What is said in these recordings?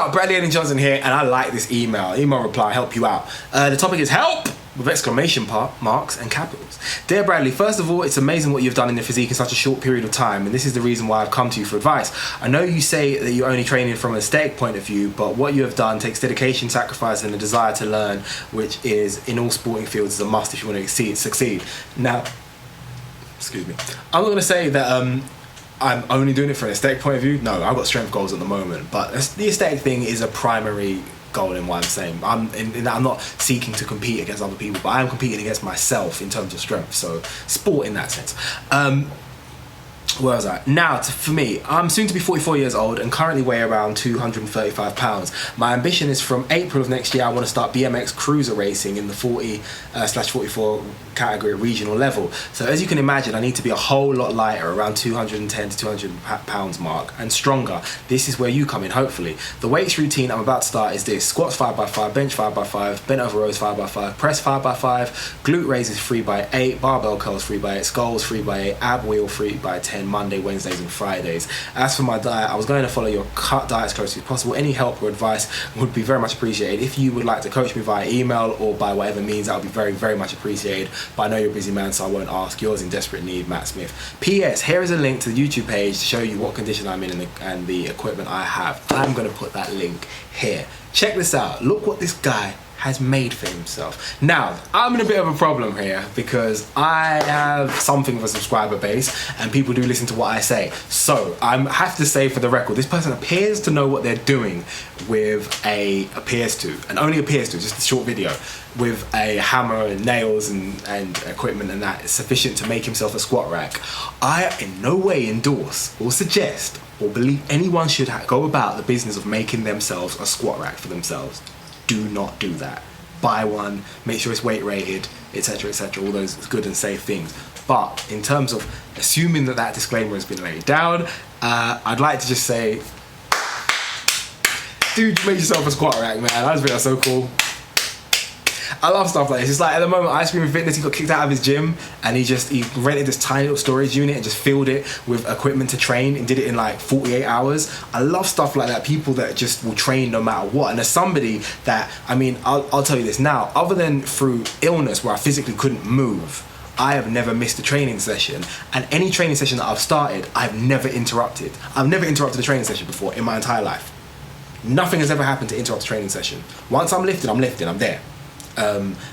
up? Bradley Aidan Johnson here, and I like this email reply, help you out. The topic is help with exclamation marks and capitals. Dear Bradley, first of all, it's amazing what you've done in your physique in such a short period of time, and this is the reason why I've come to you for advice. I know you say that you're only training from an aesthetic point of view, but what you have done takes dedication, sacrifice, and a desire to learn, which is, in all sporting fields, is a must if you want to succeed. Now, excuse me, I'm not going to say that I'm only doing it from an aesthetic point of view. No, I've got strength goals at the moment, but the aesthetic thing is a primary goal in what I'm saying. I'm not seeking to compete against other people, but I am competing against myself in terms of strength, so sport in that sense. Where was I? Now, for me, I'm soon to be 44 years old and currently weigh around 235 pounds. My ambition is from April of next year, I want to start BMX cruiser racing in the 40/44 category regional level. So as you can imagine, I need to be a whole lot lighter, around 210 to 200 pounds mark, and stronger. This is where you come in, hopefully. The weights routine I'm about to start is this: squats 5x5, bench 5x5, bent over rows 5x5, press 5x5, glute raises 3x8, barbell curls 3x8, sculls 3x8, ab wheel 3x10, Monday, Wednesdays and Fridays. As for my diet, I was going to follow your cut diet as closely as possible. Any help or advice would be very much appreciated. If you would like to coach me via email or by whatever means, that would be very, very much appreciated. But I know you're a busy man, so I won't ask. Yours in desperate need, Matt Smith. P.S. Here is a link to the YouTube page to show you what condition I'm in and the equipment I have. I'm going to put that link here. Check this out. Look what this guy has made for himself. Now, I'm in a bit of a problem here because I have something of a subscriber base and people do listen to what I say. So I have to say for the record, this person appears to know what they're doing with and only appears to, just a short video, with a hammer and nails and equipment, and that is sufficient to make himself a squat rack. I in no way endorse or suggest or believe anyone should go about the business of making themselves a squat rack for themselves. Do not do that. Buy one, make sure it's weight rated, etc, etc, all those good and safe things. But in terms of assuming that disclaimer has been laid down, I'd like to just say, dude, you made yourself a squat rack, man. I just think that's so cool. I love stuff like this. It's like at the moment, Ice Cream Fitness, he got kicked out of his gym and he rented this tiny little storage unit and just filled it with equipment to train and did it in like 48 hours. I love stuff like that. People that just will train no matter what. And as somebody that, I mean, I'll tell you this now, other than through illness where I physically couldn't move, I have never missed a training session, and any training session that I've started, I've never interrupted. I've never interrupted a training session before in my entire life. Nothing has ever happened to interrupt a training session. Once I'm lifted, I'm there.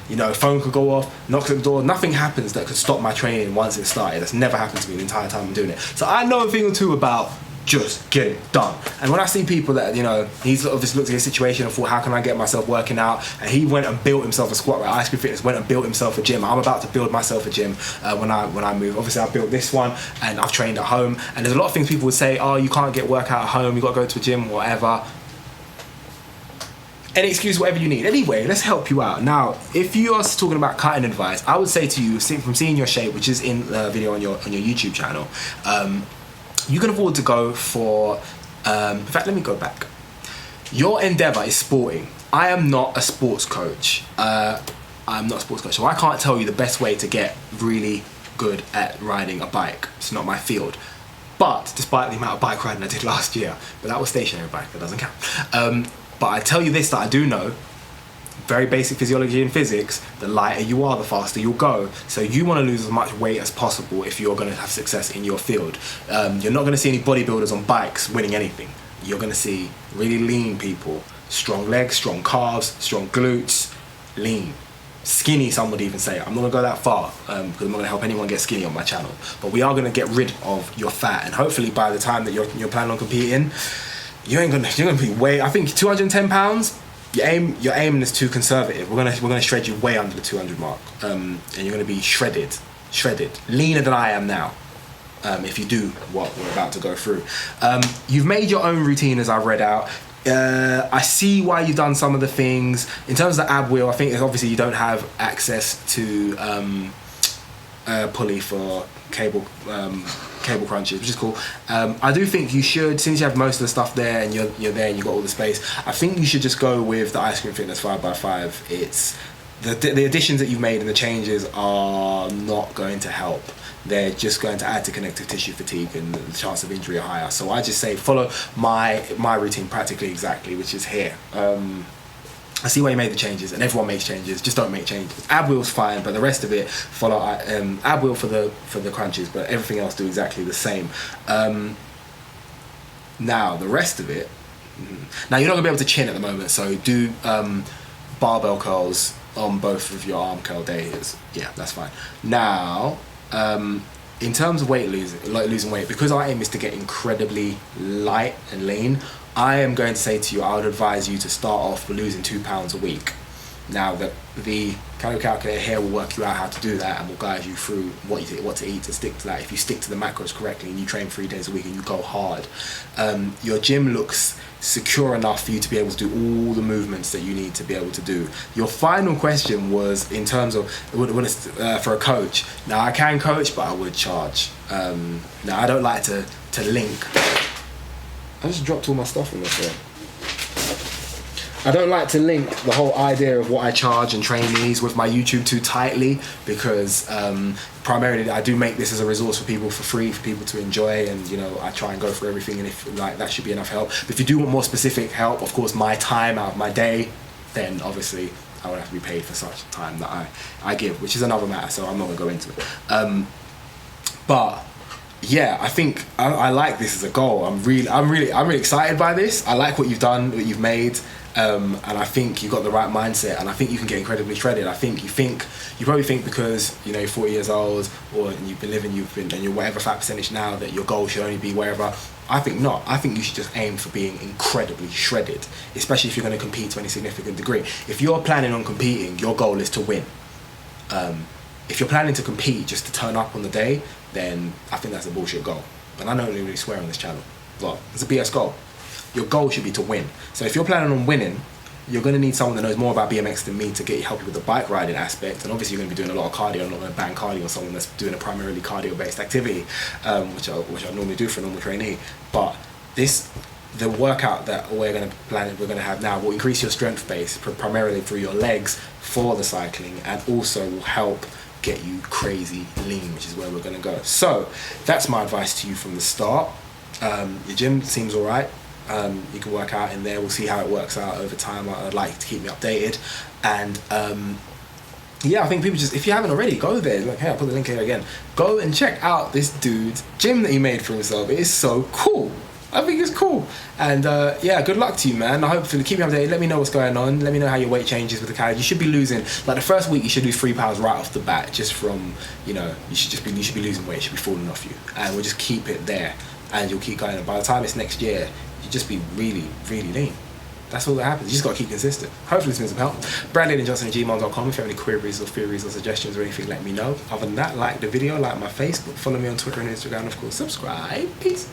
You know, a phone could go off, knocks at the door, nothing happens that could stop my training once it started. That's never happened to me the entire time I'm doing it. So I know a thing or two about just get it done. And when I see people that, you know, he's obviously looked at his situation and thought, how can I get myself working out? And he went and built himself a squat rack. Ice Cream Fitness went and built himself a gym. I'm about to build myself a gym when I move. Obviously I built this one and I've trained at home. And there's a lot of things people would say, oh, you can't get workout at home, you got to go to a gym, whatever. Any excuse, whatever you need. Anyway, let's help you out. Now, if you are talking about cutting advice, I would say to you, from seeing your shape, which is in the video on your YouTube channel, you can afford to go for, in fact, let me go back. Your endeavor is sporting. I am not a sports coach. I'm not a sports coach, so I can't tell you the best way to get really good at riding a bike. It's not my field. But, despite the amount of bike riding I did last year, but that was stationary bike, that doesn't count. But I tell you this that I do know, very basic physiology and physics, the lighter you are, the faster you'll go. So you want to lose as much weight as possible if you're going to have success in your field. You're not going to see any bodybuilders on bikes winning anything. You're going to see really lean people, strong legs, strong calves, strong glutes, lean. Skinny, some would even say. I'm not going to go that far because I'm not going to help anyone get skinny on my channel. But we are going to get rid of your fat, and hopefully by the time that you're planning on competing, you're gonna be way. I think 210 pounds. Your aim is too conservative. We're gonna shred you way under the 200 mark, and you're gonna be shredded, leaner than I am now. If you do what we're about to go through, you've made your own routine as I've read out. I see why you've done some of the things in terms of the ab wheel. I think it's obviously you don't have access to pulley for cable crunches, which is cool. I do think you should, since you have most of the stuff there and you're there and you've got all the space, I think you should just go with the Ice Cream Fitness 5x5. It's the additions that you've made and the changes are not going to help. They're just going to add to connective tissue fatigue, and the chance of injury are higher. So I just say follow my routine practically exactly, which is here. I see why you made the changes, and everyone makes changes. Just don't make changes. Ab wheel's fine, but the rest of it follow ab wheel for the crunches, but everything else do exactly the same. Now the rest of it. Now you're not gonna be able to chin at the moment, so do barbell curls on both of your arm curl days. Yeah, that's fine. Now, in terms of weight losing weight, because our aim is to get incredibly light and lean, I am going to say to you, I would advise you to start off with losing 2 pounds a week. Now, the calorie calculator here will work you out how to do that, and will guide you through what to eat to stick to that. If you stick to the macros correctly and you train 3 days a week and you go hard, your gym looks secure enough for you to be able to do all the movements that you need to be able to do. Your final question was in terms of for a coach. Now, I can coach, but I would charge. Now, I don't like to link. I just dropped all my stuff in this one. I don't like to link the whole idea of what I charge and trainees with my YouTube too tightly, because primarily I do make this as a resource for people for free, for people to enjoy, and you know, I try and go for everything, and if like that should be enough help. But if you do want more specific help, of course, my time out of my day, then obviously I would have to be paid for such time that I give, which is another matter, so I'm not gonna go into it. But yeah, I think I like this as a goal. I'm really excited by this. I like what you've done, what you've made. And I think you've got the right mindset, and I think you can get incredibly shredded. I think you probably think because you know you're 40 years old, or you've been and you're whatever fat percentage now, that your goal should only be wherever. I think not. I think you should just aim for being incredibly shredded, especially if you're going to compete to any significant degree. If you're planning on competing, your goal is to win. If you're planning to compete just to turn up on the day, then I think that's a bullshit goal. And I don't really swear on this channel. Well, it's a BS goal. Your goal should be to win. So if you're planning on winning, you're going to need someone that knows more about BMX than me to help you with the bike riding aspect. And obviously you're going to be doing a lot of cardio. I'm not going to ban cardio on someone that's doing a primarily cardio-based activity, which I normally do for a normal trainee. But the workout that we're going to have now will increase your strength base primarily through your legs for the cycling, and also will help get you crazy lean, which is where we're going to go. So that's my advice to you from the start. Your gym seems all right. You can work out in there. We'll see how it works out over time. I'd like to keep me updated, and yeah, I think people just, if you haven't already, go there. Like, hey, I'll put the link here again. Go and check out this dude's gym that he made for himself. It is so cool. I think it's cool. And yeah, good luck to you, man. I hope to keep me updated. Let me know what's going on. Let me know how your weight changes with the calories. You should be losing, like the first week, you should lose 3 pounds right off the bat, just from, you know, you should be losing weight. It should be falling off you, and we'll just keep it there, and you'll keep going. And by the time it's next year, you just be really, really lean. That's all that happens. You just got to keep consistent. Hopefully this means some help. bradleyaidanjohnson@gmail.com. If you have any queries or theories or suggestions or anything, let me know. Other than that, like the video, like my Facebook, follow me on Twitter and Instagram, and of course subscribe. Peace.